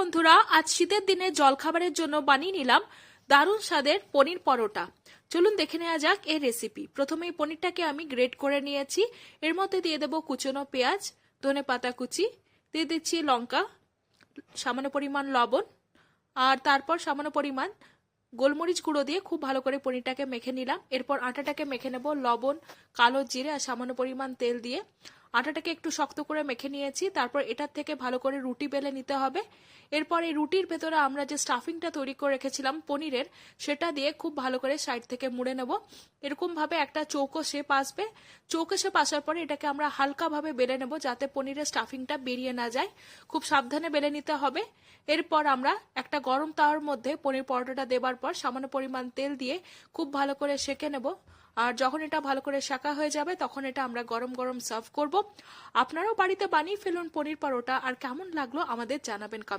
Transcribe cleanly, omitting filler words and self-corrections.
বন্ধুরা, আজ শীতের দিনে জলখাবারের জন্য বানিয়ে নিলাম দারুণ স্বাদের পনির পরোটা। চলুন দেখে নেওয়া যাক এর রেসিপি। প্রথমেই পনিরটাকে আমি গ্রেট করে নিয়েছি। এর মধ্যে দিয়ে দেবো কুচনো পেঁয়াজ, ধনেপাতা কুচি, দিয়ে দিচ্ছি লঙ্কা, সামান্য পরিমাণ লবণ, আর তারপর সামান্য পরিমাণ গোলমরিচ গুঁড়ো দিয়ে খুব ভালো করে পনিরটাকে মেখে নিলাম। এরপর আটাটাকে মেখে নেব লবণ, কালো জিরে আর সামান্য পরিমাণ তেল দিয়ে। আটাটাকে একটু শক্ত করে মেখে নিয়েছি। তারপর এটার থেকে ভালো করে রুটি বেলে নিতে হবে। এরপর এই রুটির ভেতরে আমরা যে স্টাফিংটা তৈরি করে রেখেছিলাম পনিরের, সেটা দিয়ে খুব ভালো করে সাইড থেকে মুড়ে নেব। এরকম ভাবে একটা চৌকো শেপ আসবে। চৌকো শেপ আসার পরে এটাকে আমরা হালকাভাবে বেলে নেব, যাতে পনিরের স্টাফিংটা বেরিয়ে না যায়। খুব সাবধানে বেলে নিতে হবে। এরপর আমরা একটা গরম তাওয়ার মধ্যে পনির পরোটাটা দেবার পর সামান্য পরিমাণ তেল দিয়ে খুব ভালো করে সেঁকে নেব। আর যখন এটা ভালো করে সেঁকা হয়ে যাবে তখন এটা আমরা গরম গরম সার্ভ করব। আপনারাও বাড়িতে বানিয়ে ফেলুন পনির পরোটা, আর কেমন লাগলো আমাদের জানাবেন।